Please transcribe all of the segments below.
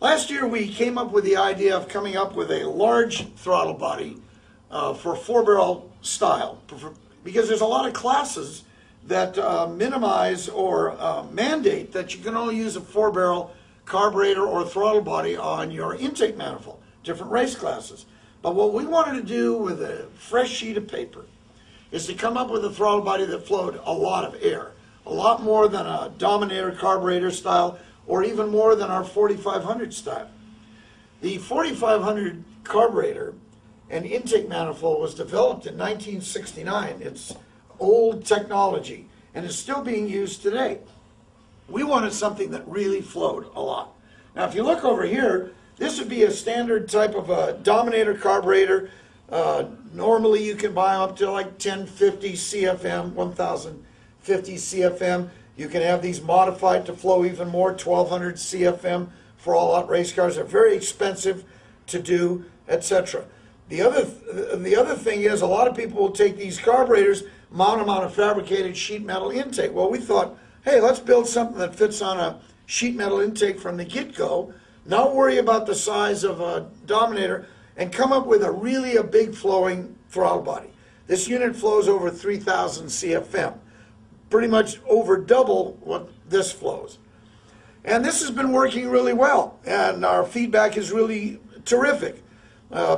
Last year we came up with the idea of coming up with a large throttle body for 4-barrel style, because there's a lot of classes that minimize or mandate that you can only use a 4-barrel carburetor or throttle body on your intake manifold, different race classes. But what we wanted to do with a fresh sheet of paper is to come up with a throttle body that flowed a lot of air, a lot more than a Dominator carburetor style, or even more than our 4500 style. The 4500 carburetor and intake manifold was developed in 1969. It's old technology and is still being used today. We wanted something that really flowed a lot. Now if you look over here, this would be a standard type of a Dominator carburetor. Normally you can buy up to like 1050 CFM, 1050 CFM. You can have these modified to flow even more, 1200 CFM for all-out race cars. They're very expensive to do, etc. The other thing is a lot of people will take these carburetors, mount them on a fabricated sheet metal intake. Well, we thought, hey, let's build something that fits on a sheet metal intake from the get-go, not worry about the size of a Dominator, and come up with a big flowing throttle body. This unit flows over 3,000 CFM, pretty much over double what this flows. And this has been working really well, and our feedback is really terrific.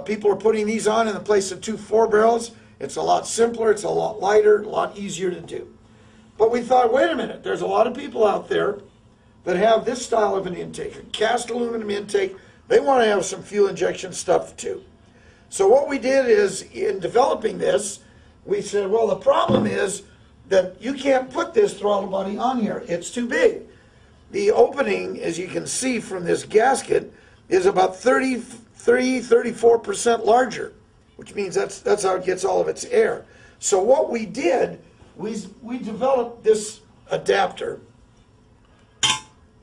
People are putting these on in the place of 2 4-barrels. It's a lot simpler, it's a lot lighter, a lot easier to do. But we thought, wait a minute, there's a lot of people out there that have this style of an intake, a cast aluminum intake. They want to have some fuel injection stuff too. So what we did is, in developing this, we said, well, the problem is that you can't put this throttle body on here. It's too big. The opening, as you can see from this gasket, is about 34% larger, which means that's how it gets all of its air. So what we did, we developed this adapter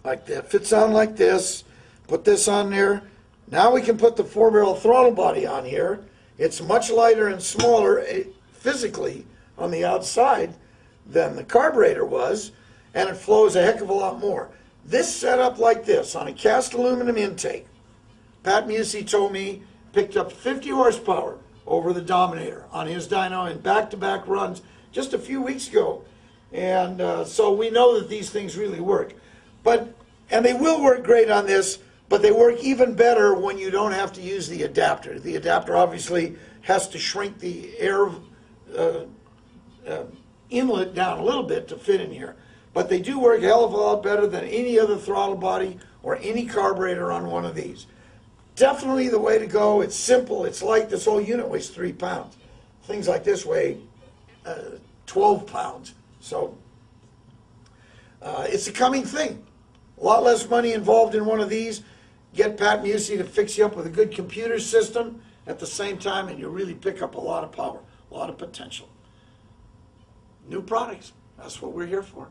like that. Fits on like this. Put this on there. Now we can put the 4-barrel throttle body on here. It's much lighter and smaller physically on the outside than the carburetor was, and it flows a heck of a lot more. This setup like this on a cast aluminum intake, Pat Musey told me, picked up 50 horsepower over the Dominator on his dyno in back-to-back runs just a few weeks ago. And so we know that these things really work. And they will work great on this, but they work even better when you don't have to use the adapter. The adapter obviously has to shrink the air inlet down a little bit to fit in here. But they do work a hell of a lot better than any other throttle body or any carburetor on one of these. Definitely the way to go. It's simple, it's light. This whole unit weighs 3 pounds. Things like this weigh 12 pounds. So it's a coming thing. A lot less money involved in one of these. Get Pat Musey to fix you up with a good computer system at the same time, and you really pick up a lot of power, a lot of potential. New products, that's what we're here for.